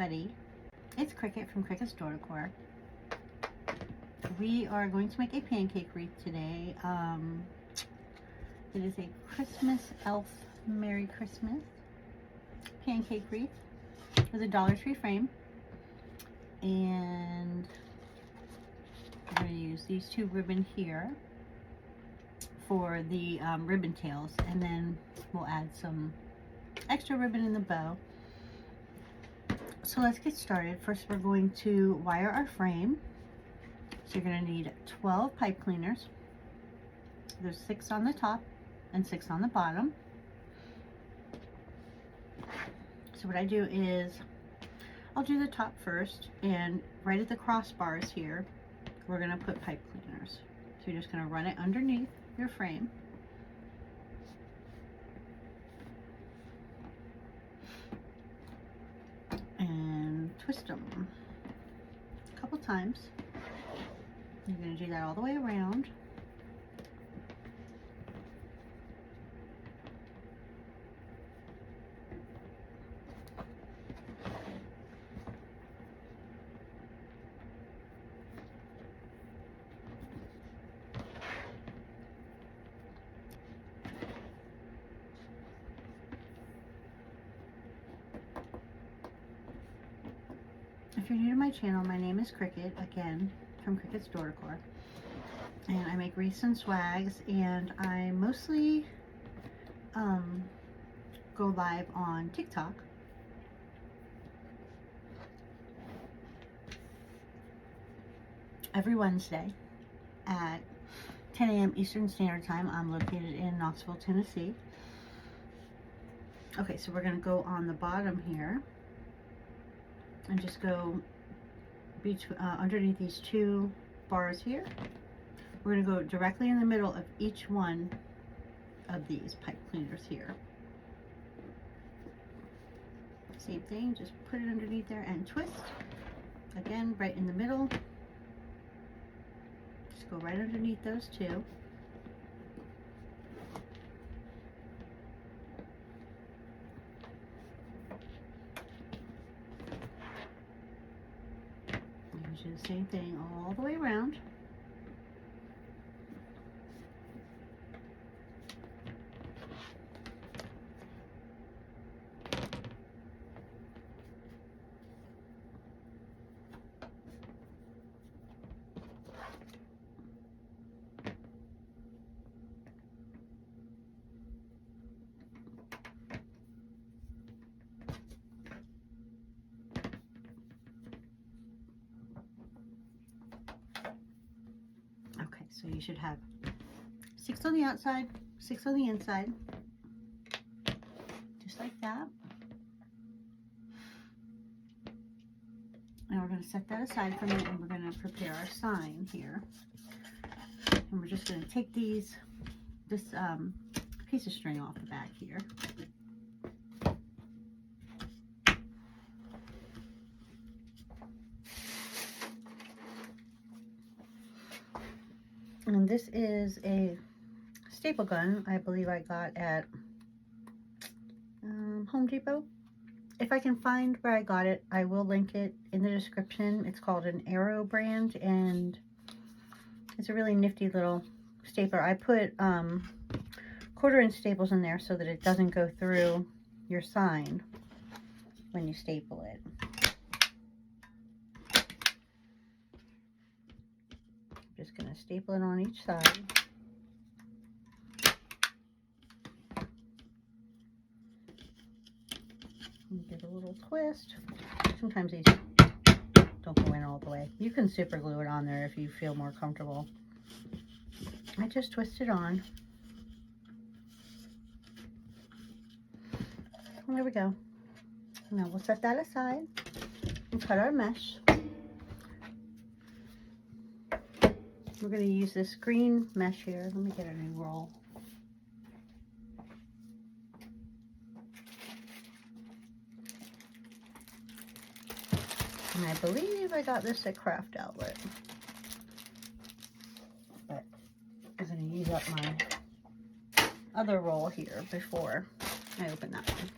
everybody. It's Cricket from Cricket's Decor. We are going to make a pancake wreath today. It is a Christmas elf Merry Christmas pancake wreath with a Dollar Tree frame. And I'm going to use these two ribbon here for the ribbon tails, and then we'll add some extra ribbon in the bow. So let's get started. First, we're going to wire our frame. So you're going to need 12 pipe cleaners. There's 6 on the top and 6 on the bottom. So what I do is I'll do the top first, and right at the crossbars here we're going to put pipe cleaners. So you're just going to run it underneath your frame. And twist them a couple times. You're going to do that all the way around. If you're new to my channel, my name is Cricket, again, from Cricket's Decor. And I make wreaths and swags, and I mostly go live on TikTok. Every Wednesday at 10 a.m. Eastern Standard Time. I'm located in Knoxville, Tennessee. Okay, so we're going to go on the bottom here and just go underneath these 2 bars here. We're going to go directly in the middle of each one of these pipe cleaners here. Same thing, just put it underneath there and twist. Again, right in the middle. Just go right underneath those 2. Do the same thing all the way around. So you should have 6 on the outside, 6 on the inside, just like that. And we're going to set that aside for a minute, and we're going to prepare our sign here. And we're just going to take this piece of string off the back here. And this is a staple gun I believe I got at Home Depot. If I can find where I got it, I will link it in the description. It's called an Arrow brand, and it's a really nifty little stapler. I put 1/4-inch staples in there so that it doesn't go through your sign when you staple it. Just going to staple it on each side. And give it a little twist. Sometimes these don't go in all the way. You can super glue it on there if you feel more comfortable. I just twist it on. And there we go. Now we'll set that aside and cut our mesh. We're going to use this green mesh here. Let me get a new roll. And I believe I got this at Craft Outlet. But I'm going to use up my other roll here before I open that one.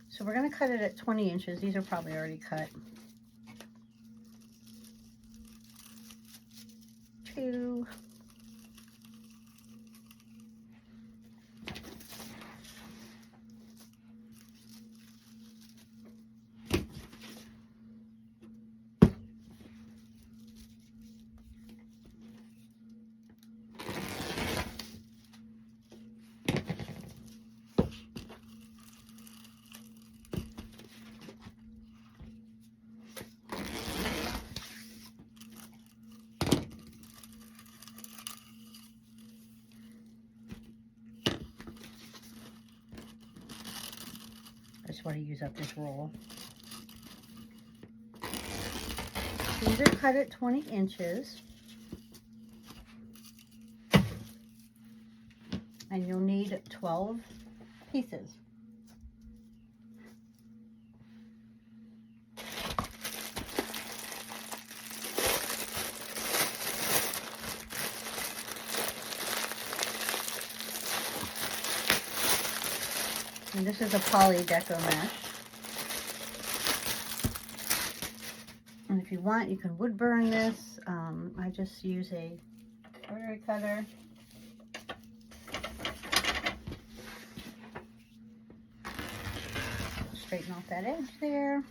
So So we're going to cut it at 20 inches. These are probably already cut. 2. I just want to use up this roll. These are cut at 20 inches. And you'll need 12 pieces. And this is a poly deco mesh. And if you want, you can wood burn this. I just use a rotary cutter. Straighten off that edge there.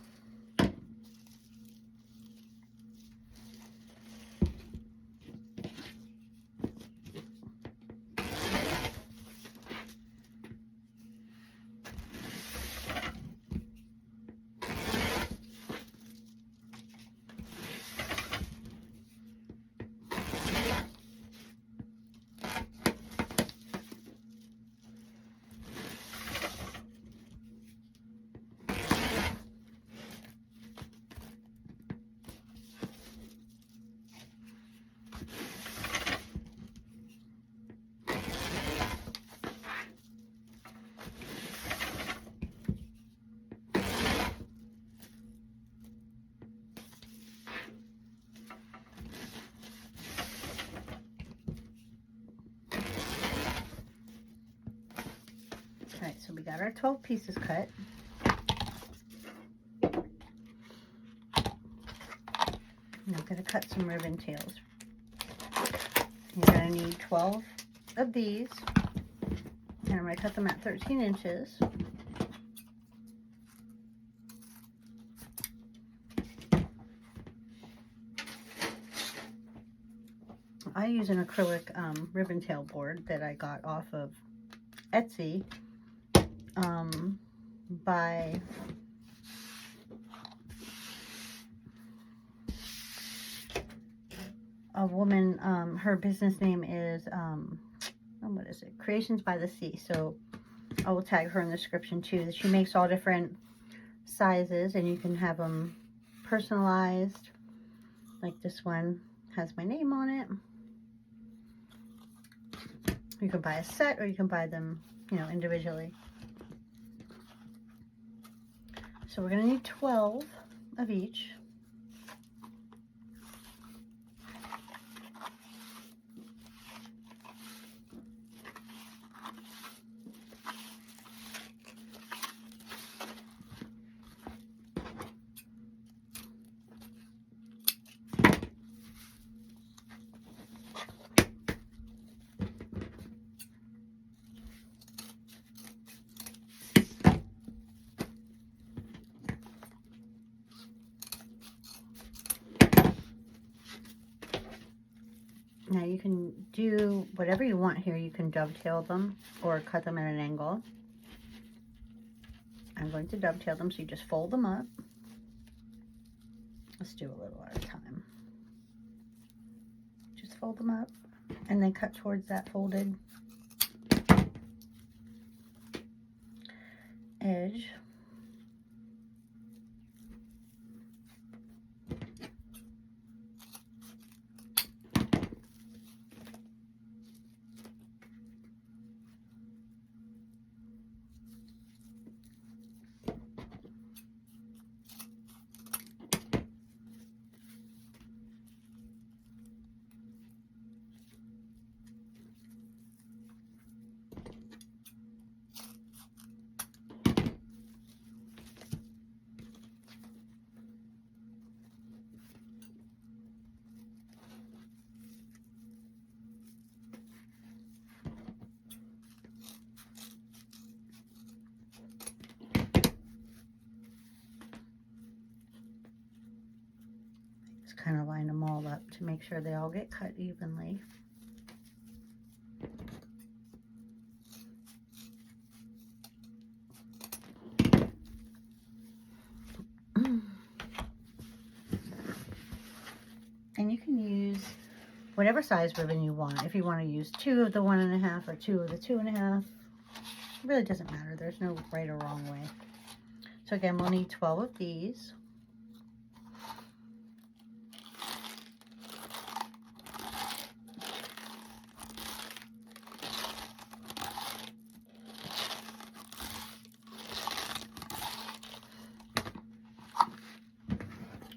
Alright, so we got our 12 pieces cut. And I'm going to cut some ribbon tails. You're going to need 12 of these. And I'm going to cut them at 13 inches. I use an acrylic ribbon tail board that I got off of Etsy by a woman. Her business name is what is it? Creations by the Sea. So I will tag her in the description too. She makes all different sizes, and you can have them personalized. Like this one has my name on it. You can buy a set, or you can buy them, you know, individually. So we're going to need 12 of each. Now you can do whatever you want here. You can dovetail them or cut them at an angle. I'm going to dovetail them, so you just fold them up. Let's do a little at a time. Just fold them up and then cut towards that folded edge. Just kind of line them all up to make sure they all get cut evenly. And you can use whatever size ribbon you want. If you want to use 2 of the 1.5 or 2 of the 2.5, it really doesn't matter. There's no right or wrong way. So again, we'll need 12 of these.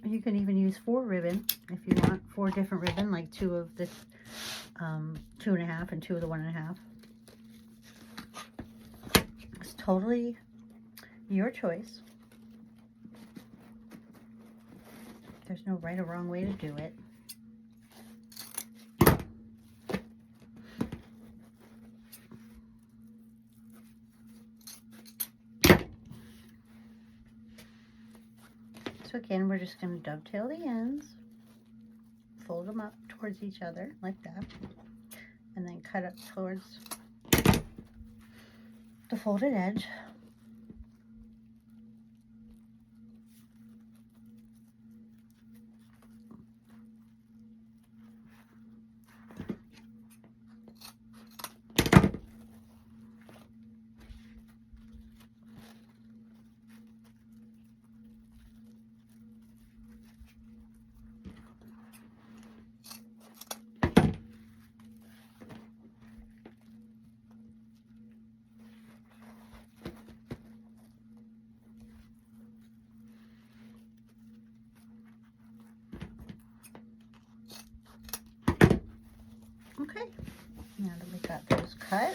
You can even use 4 ribbon if you want 4 different ribbon, like 2 of this 2.5 and 2 of the 1.5. It's totally your choice. There's no right or wrong way to do it. So again, we're just going to dovetail the ends, fold them up towards each other like that, and then cut up towards the folded edge. Okay, now that we got those cut,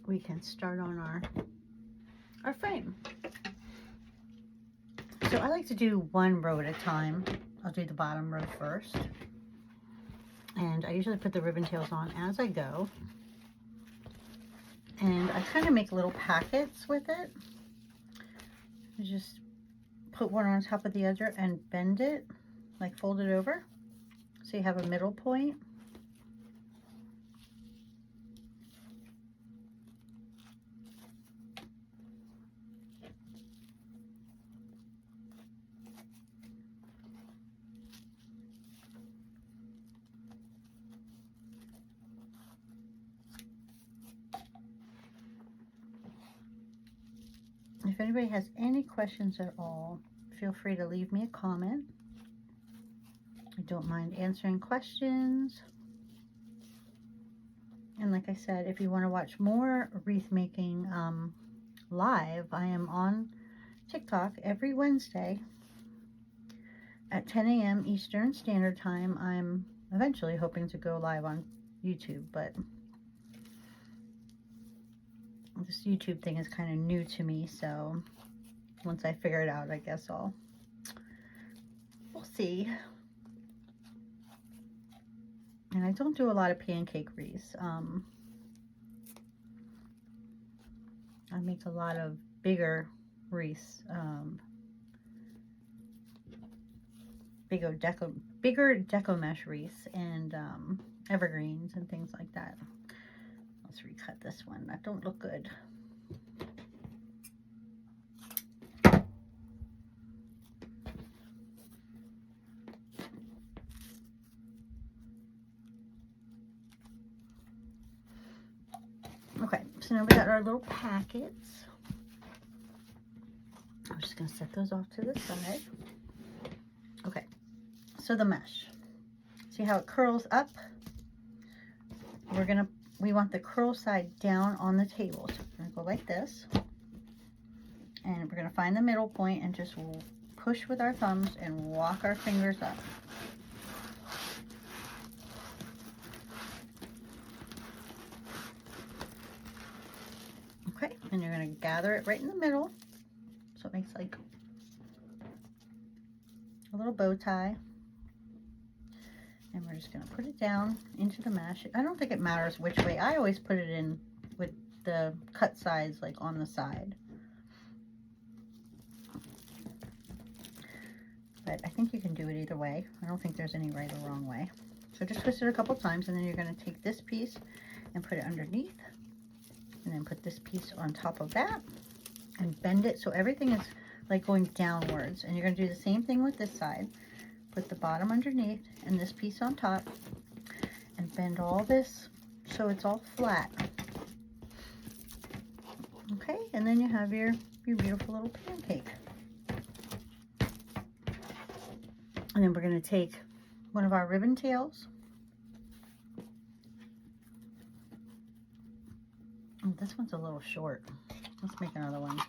we can start on our frame. So I like to do 1 row at a time. I'll do the bottom row first. And I usually put the ribbon tails on as I go. And I kind of make little packets with it. I just put one on top of the other and bend it, like fold it over. So you have a middle point. If anybody has any questions at all, feel free to leave me a comment. I don't mind answering questions. And like I said, if you want to watch more wreath making live, I am on TikTok every Wednesday at 10 a.m. Eastern Standard Time. I'm eventually hoping to go live on YouTube, but this YouTube thing is kind of new to me, so once I figure it out, I guess we'll see. And I don't do a lot of pancake wreaths. I make a lot of bigger wreaths, bigger deco mesh wreaths, and evergreens and things like that. Let's recut this one. That don't look good. Okay, so now we got our little packets. I'm just going to set those off to the side. Okay, so the mesh. See how it curls up? We want the curl side down on the table. So we're going to go like this. And we're going to find the middle point and just push with our thumbs and walk our fingers up. Okay, and you're going to gather it right in the middle. So it makes like a little bow tie. And we're just going to put it down into the mesh. I don't think it matters which way. I always put it in with the cut sides like on the side. but I think you can do it either way. I don't think there's any right or wrong way. So just twist it a couple times, and then you're going to take this piece and put it underneath, and then put this piece on top of that and bend it so everything is like going downwards. And you're going to do the same thing with this side. Put the bottom underneath and this piece on top, and bend all this so it's all flat. Okay, and then you have your beautiful little pancake. And then we're going to take one of our ribbon tails. Oh, this one's a little short. Let's make another one.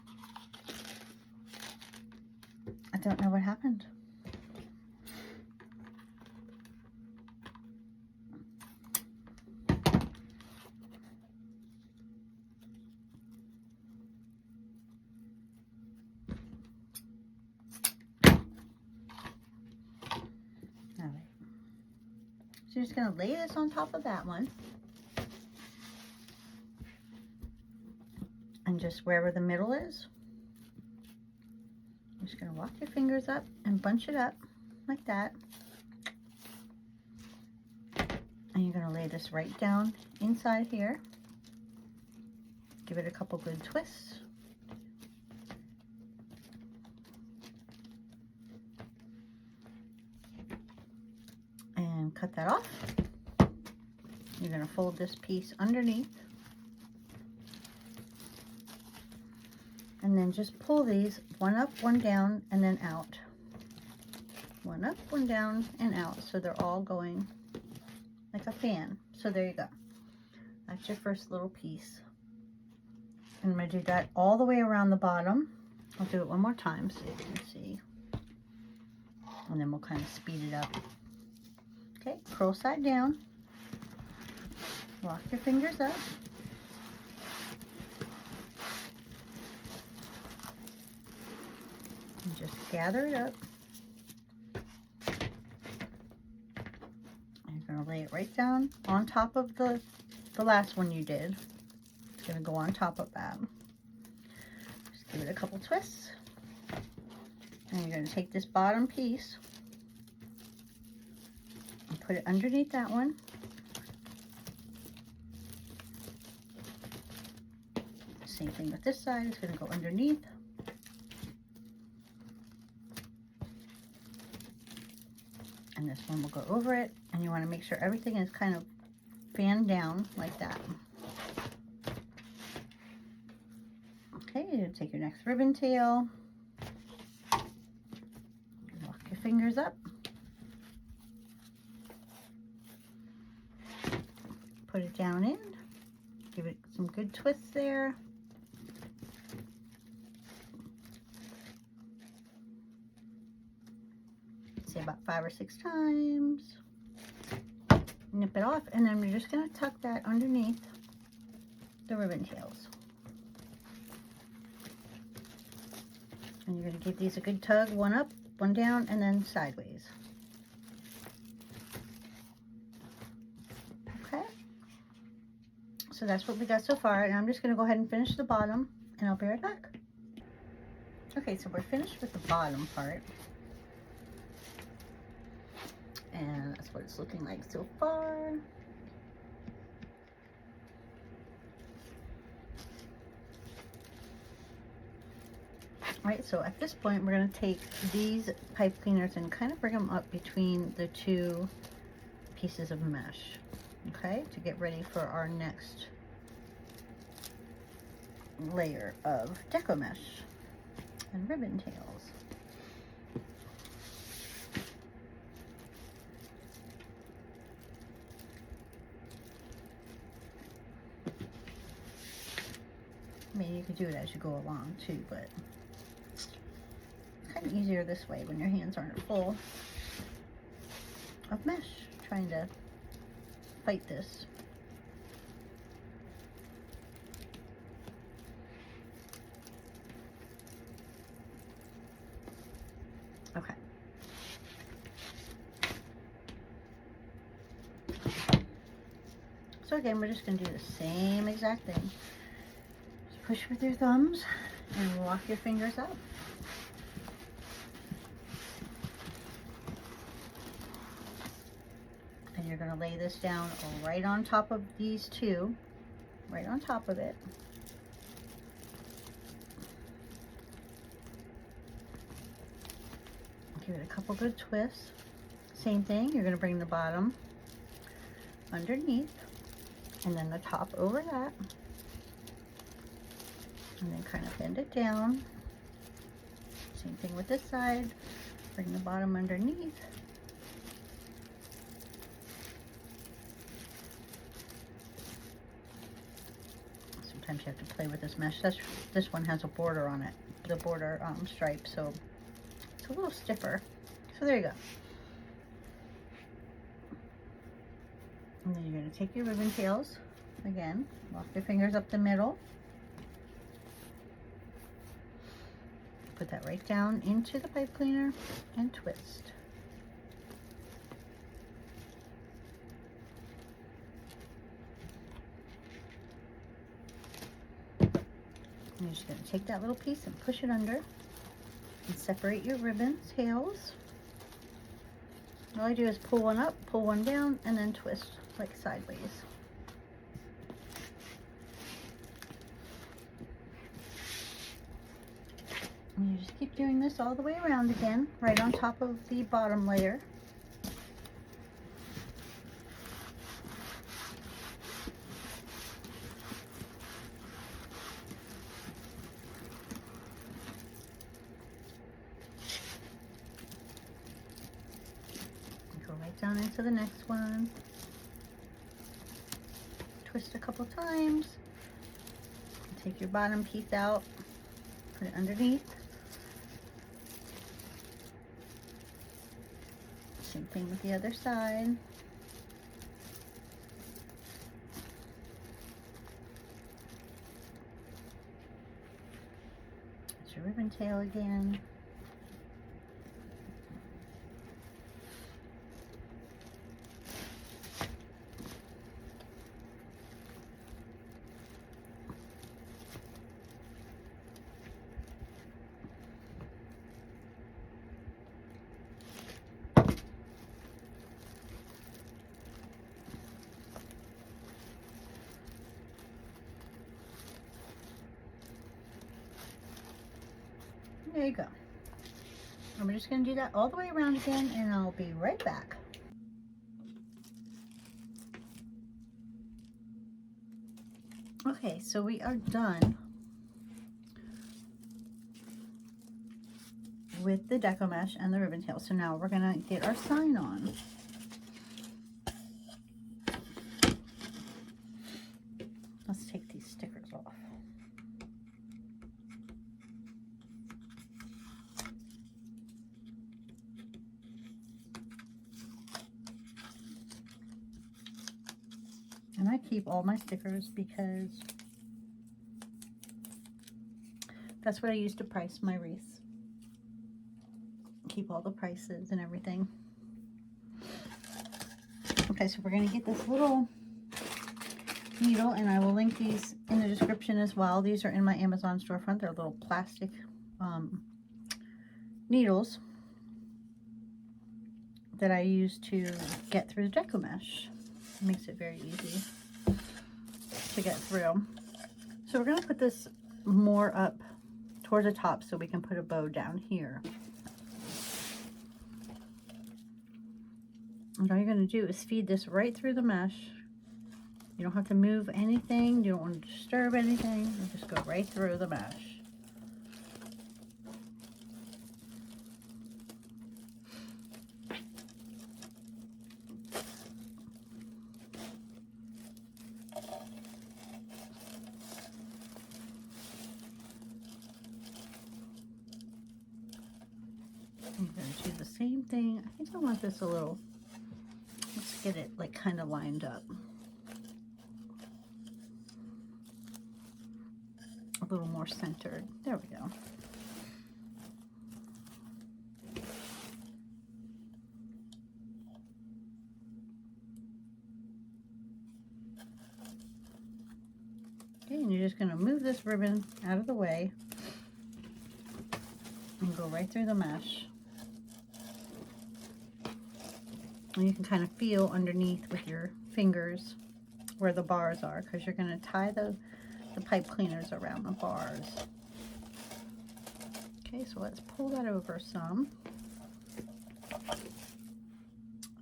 I don't know what happened. So you're just going to lay this on top of that one. And just wherever the middle is, you're just going to walk your fingers up and bunch it up like that. And you're going to lay this right down inside here. Give it a couple good twists. And cut that off. You're going to fold this piece underneath. And then just pull these one up, one down, and then out. One up, one down, and out. So they're all going like a fan. So there you go. That's your first little piece. And I'm going to do that all the way around the bottom. I'll do it one more time so you can see. And then we'll kind of speed it up. Okay, curl side down. Lock your fingers up. And just gather it up. And you're going to lay it right down on top of the last one you did. It's going to go on top of that. Just give it a couple twists. And you're going to take this bottom piece and put it underneath that one. Same thing with this side. It's going to go underneath. And this one will go over it. And you want to make sure everything is kind of fanned down like that. Okay, you take your next ribbon tail. Lock your fingers up. Put it down in. Give it some good twists there. Say about 5 or 6 times. Nip it off, and then we're just going to tuck that underneath the ribbon tails. And you're going to give these a good tug, one up, one down, and then sideways. Okay. So that's what we got so far, and I'm just going to go ahead and finish the bottom, and I'll be right back. Okay, so we're finished with the bottom part. And that's what it's looking like so far. Alright, so at this point we're going to take these pipe cleaners and kind of bring them up between the two pieces of mesh, okay, to get ready for our next layer of deco mesh and ribbon tails. I mean, you could do it as you go along too, but it's kind of easier this way when your hands aren't full of mesh trying to fight this. Okay. So again, we're just going to do the same exact thing. Push with your thumbs and walk your fingers up. You're going to lay this down right on top of these two, right on top of it. Give it a couple good twists. Same thing, you're going to bring the bottom underneath and then the top over that, and then kind of bend it down. Same thing with this side, bring the bottom underneath. Sometimes you have to play with this mesh. This one has a border on it, the border stripe, so it's a little stiffer. So there you go. And then you're going to take your ribbon tails, again, walk your fingers up the middle, put that right down into the pipe cleaner and twist. You're just going to take that little piece and push it under and separate your ribbon tails. All I do is pull one up, pull one down, and then twist like sideways. And you just keep doing this all the way around again, right on top of the bottom layer. Go right down into the next one. Twist a couple times. Take your bottom piece out, put it underneath. Same thing with the other side. It's your ribbon tail again. There you go. I'm just going to do that all the way around again, and I'll be right back. Okay, so we are done with the deco mesh and the ribbon tail. So now we're going to get our sign on. Let's take these stickers off. And I keep all my stickers because that's what I use to price my wreaths. Keep all the prices and everything. Okay, so we're going to get this little needle, and I will link these in the description as well. These are in my Amazon storefront. They're little plastic needles that I use to get through the deco mesh. It makes it very easy to get through. So we're going to put this more up towards the top so we can put a bow down here. And all you're going to do is feed this right through the mesh. You don't have to move anything. You don't want to disturb anything. You just go right through the mesh. I'm going to do the same thing. I think I want this a little, let's get it like kind of lined up. A little more centered. There we go. Okay, and you're just going to move this ribbon out of the way and go right through the mesh. And you can kind of feel underneath with your fingers where the bars are, because you're going to tie the pipe cleaners around the bars. Okay, so let's pull that over some.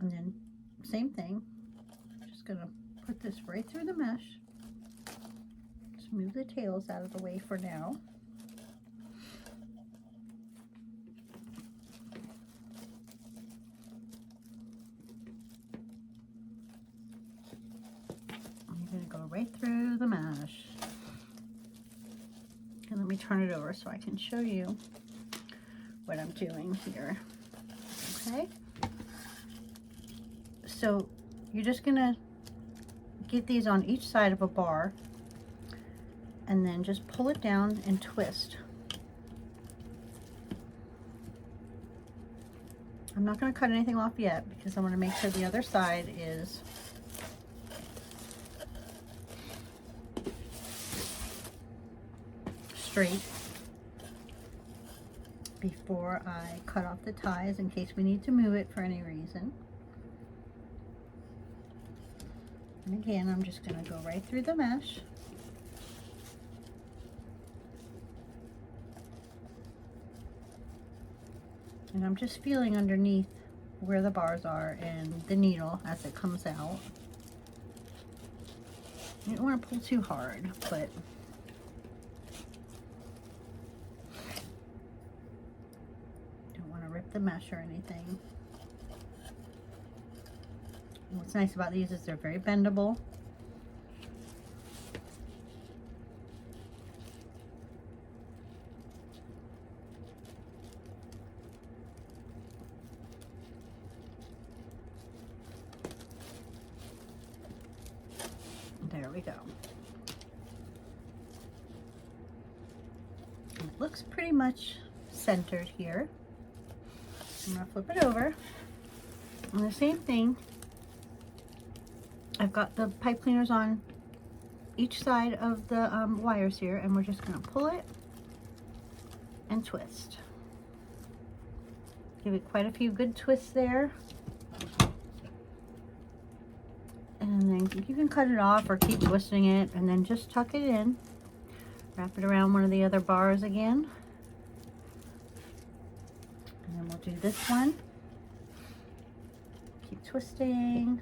And then same thing, just going to put this right through the mesh. Just move the tails out of the way for now. I'm going to go right through the mesh. And let me turn it over so I can show you what I'm doing here. Okay? So you're just going to get these on each side of a bar and then just pull it down and twist. I'm not going to cut anything off yet because I want to make sure the other side is straight before I cut off the ties in case we need to move it for any reason. And again, I'm just going to go right through the mesh. And I'm just feeling underneath where the bars are and the needle as it comes out. You don't want to pull too hard, but don't want to rip the mesh or anything. And what's nice about these is they're very bendable. There we go. And it looks pretty much centered here. I'm going to flip it over. And the same thing, I've got the pipe cleaners on each side of the wires here, and we're just going to pull it and twist. Give it quite a few good twists there. And then you can cut it off or keep twisting it, and then just tuck it in. Wrap it around one of the other bars again. And then we'll do this one. Keep twisting.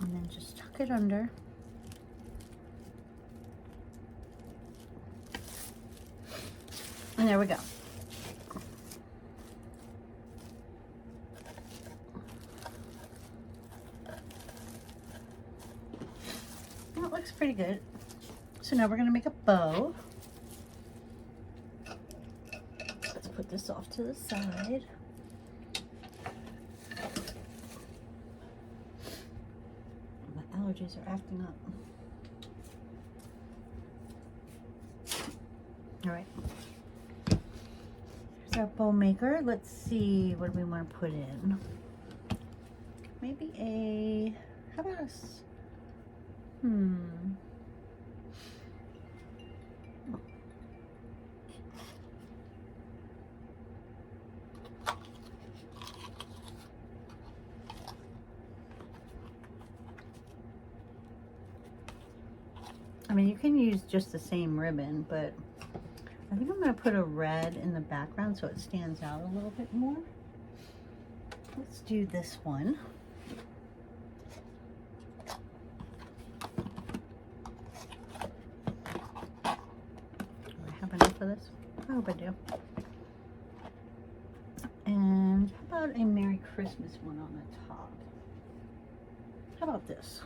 And then just tuck it under. And there we go. And it looks pretty good. So now we're going to make a bow. Let's put this off to the side. My allergies are acting up. All right. Here's our bow maker. Let's see, what do we want to put in? Maybe a, how about a, I mean, you can use just the same ribbon, but I think I'm going to put a red in the background so it stands out a little bit more. Let's do this one. Do I have enough of this? I hope I do. And how about a Merry Christmas one on the top? How about this?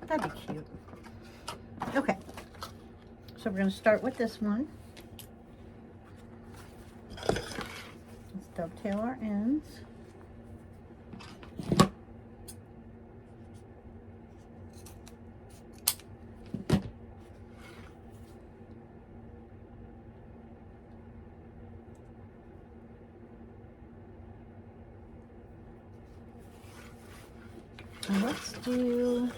That'd be cute. Okay, so we're going to start with this one. Let's dovetail our ends. And let's do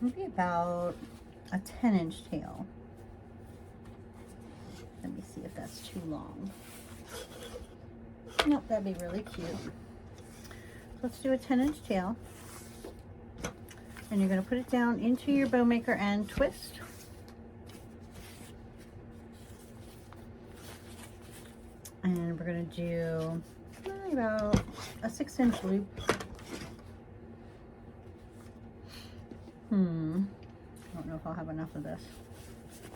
maybe about a 10-inch tail. Let me see if that's too long. Nope, that'd be really cute. Let's do a 10-inch tail. And you're going to put it down into your bow maker and twist. And we're going to do about a 6-inch loop. I don't know if I'll have enough of this.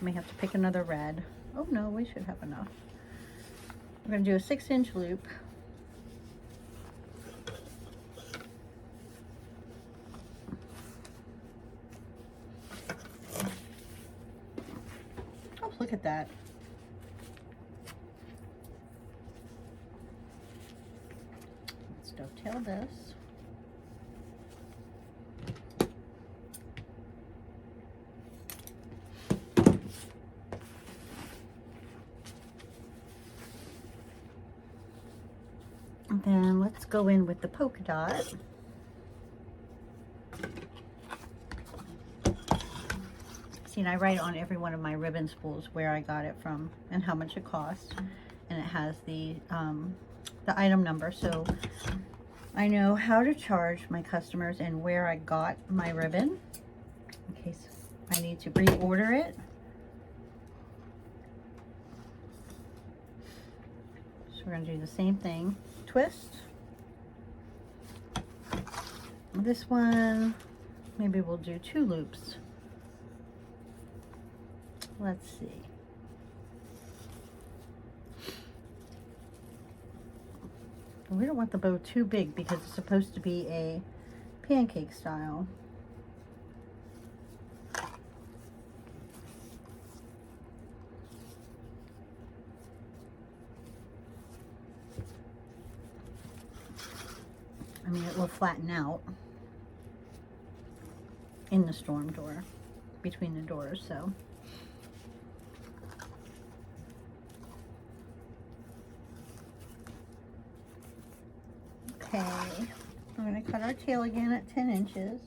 I may have to pick another red. Oh no, we should have enough. We're going to do a 6-inch loop. Oh, look at that. Let's dovetail this. And then let's go in with the polka dot. See, and I write on every one of my ribbon spools where I got it from and how much it cost. And it has the item number, so I know how to charge my customers and where I got my ribbon in case I need to reorder it. So we're going to do the same thing. Twist. This one, maybe we'll do 2 loops. Let's see. We don't want the bow too big because it's supposed to be a pancake style. I mean, it will flatten out in the storm door, between the doors, so. Okay, we're going to cut our tail again at 10 inches.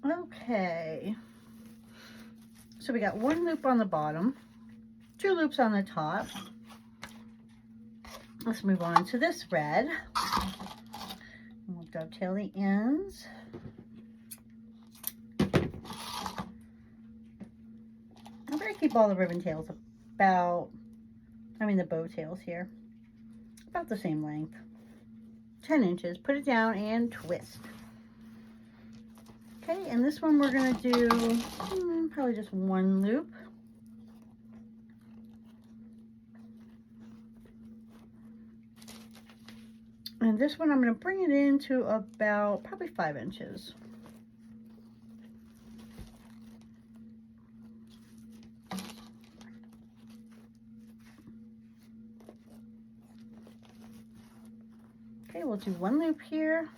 Okay, so we got 1 loop on the bottom, 2 loops on the top. Let's move on to this red. And we'll dovetail the ends. I'm going to keep all the ribbon tails about, the bow tails here, about the same length. 10 inches. Put it down and twist. Okay, and this one we're going to do probably just 1 loop. And this one I'm going to bring it into about probably 5 inches. Okay, we'll do 1 loop here.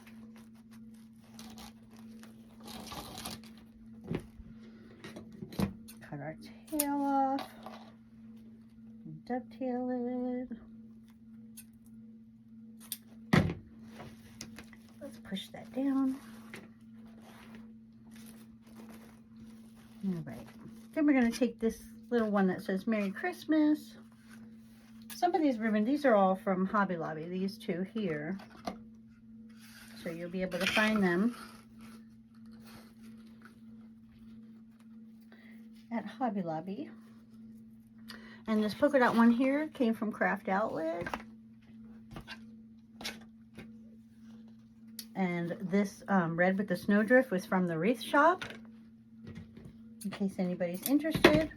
Cut our tail off. And dovetail it. Let's push that down. All right. Then we're going to take this little one that says Merry Christmas. Some of these ribbons, these are all from Hobby Lobby, these 2 here. So you'll be able to find them at Hobby Lobby. And this polka dot one here came from Craft Outlet. And this red with the snowdrift was from the Wreath Shop, in case anybody's interested.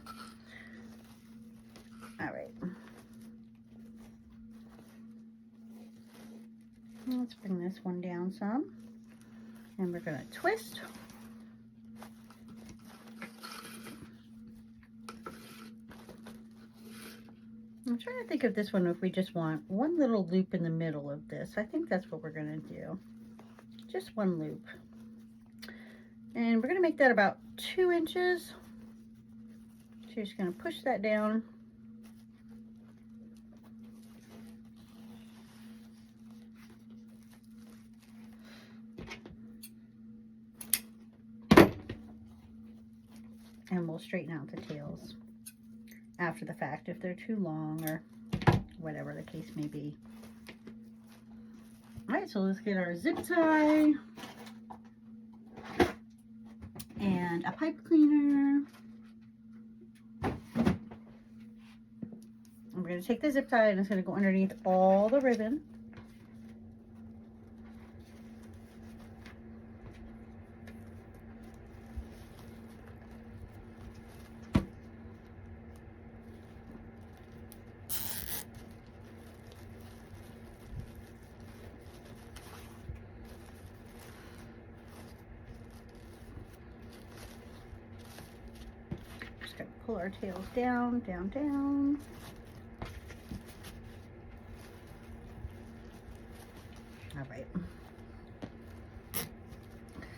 All right. Let's bring this one down some. And we're going to twist. I'm trying to think of this one if we just want 1 little loop in the middle of this. I think that's what we're going to do. Just 1 loop. And we're going to make that about 2 inches. So you're just going to push that down. we'll straighten out the tails after the fact if they're too long or whatever the case may be. All right, so let's get our zip tie and a pipe cleaner. We're going to take the zip tie and it's going to go underneath all the ribbon. Just going to pull our tails down, down, down. All right.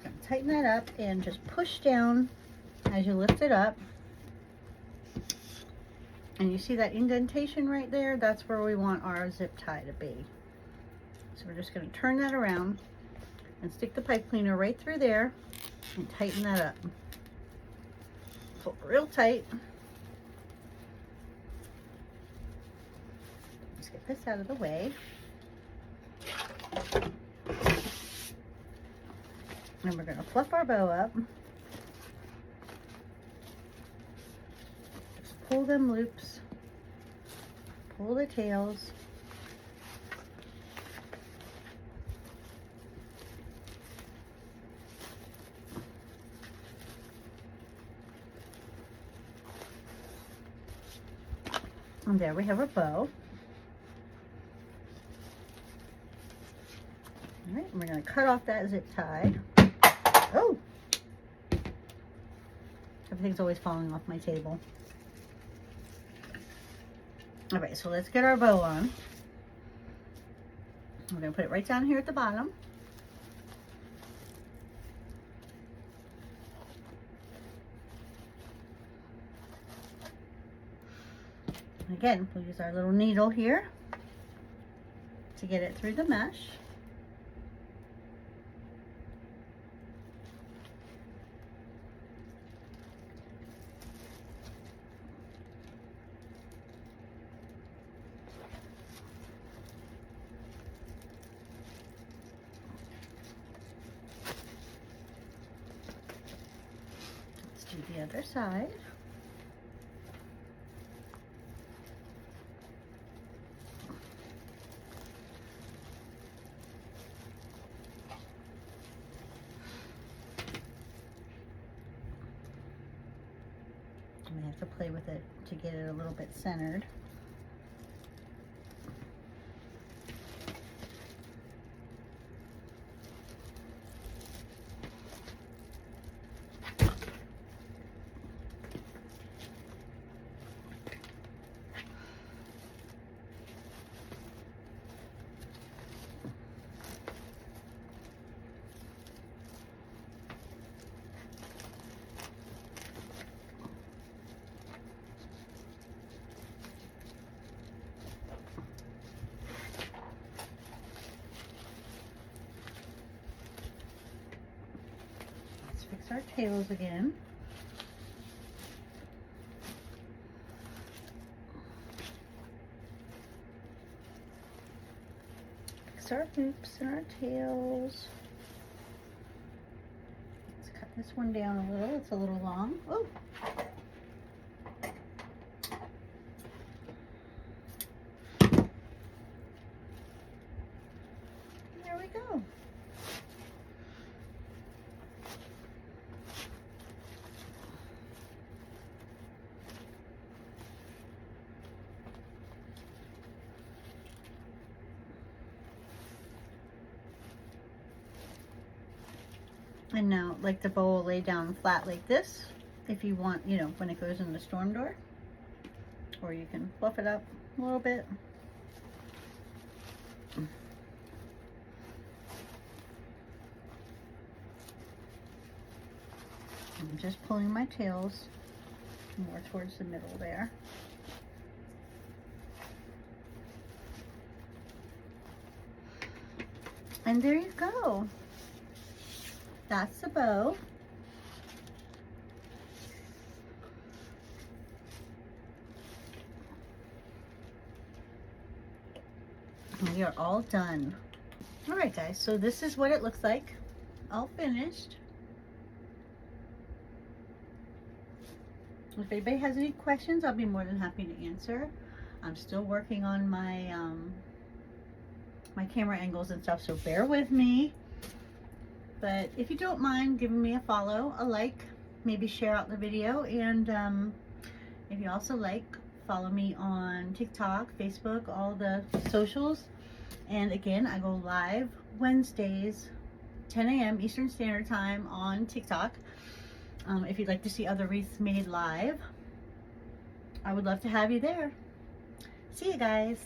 Gonna tighten that up and just push down as you lift it up. And you see that indentation right there? That's where we want our zip tie to be. So we're just going to turn that around and stick the pipe cleaner right through there and tighten that up. Pull real tight. Let's get this out of the way. And we're going to fluff our bow up. Just pull them loops. Pull the tails. And there we have our bow. All right, we're going to cut off that zip tie. Oh! Everything's always falling off my table. All right, so let's get our bow on. We're going to put it right down here at the bottom. And again, we'll use our little needle here to get it through the mesh. The other side. I have to play with it to get it a little bit centered. Fix our tails again. Fix our hoops and our tails. Let's cut this one down a little. It's a little long. Oh! There we go. And now, like, the bow will lay down flat like this if you want, you know, when it goes in the storm door. Or you can fluff it up a little bit. I'm just pulling my tails more towards the middle there. And there you go. That's the bow. we are all done. All right, guys, so this is what it looks like, all finished. If anybody has any questions, I'll be more than happy to answer. I'm still working on my my camera angles and stuff, so bear with me. But if you don't mind giving me a follow, a like, maybe share out the video, and if you also like, follow me on TikTok, Facebook, all the socials. And again, I go live Wednesdays, 10 a.m. Eastern Standard Time on TikTok. If you'd like to see other wreaths made live, I would love to have you there. See you guys.